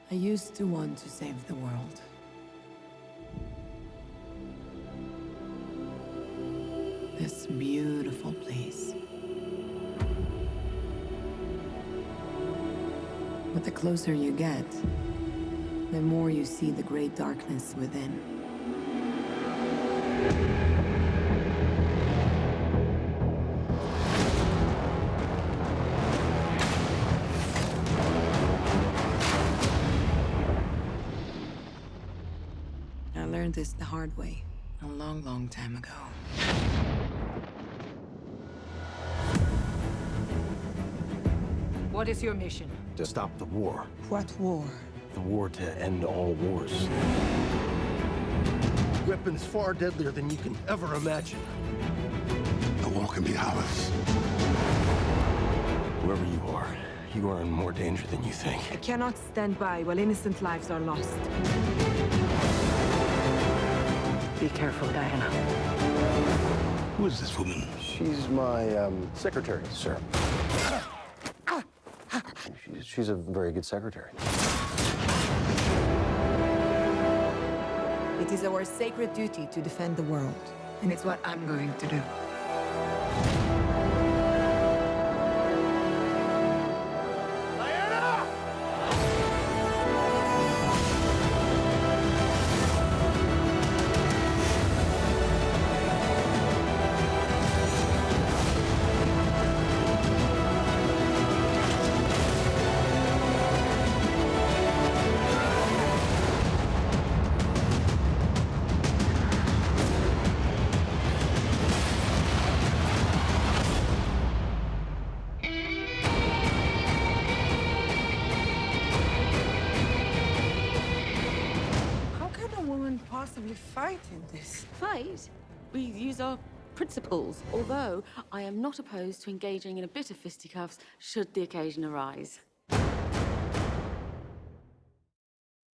I used to want to save the world. This beautiful place. But the closer you get, the more you see the great darkness within. I learned this the hard way, a long, long time ago. What is your mission? To stop the war. What war? The war to end all wars. Weapons far deadlier than you can ever imagine. The war can be ours. Whoever you are in more danger than you think. I cannot stand by while innocent lives are lost. Be careful, Diana. Who is this woman? She's my secretary, sir. She's a very good secretary. It is our sacred duty to defend the world, and it's what I'm going to do. Possibly fight in this. Fight? We use our principles. Although I am not opposed to engaging in a bit of fisticuffs should the occasion arise.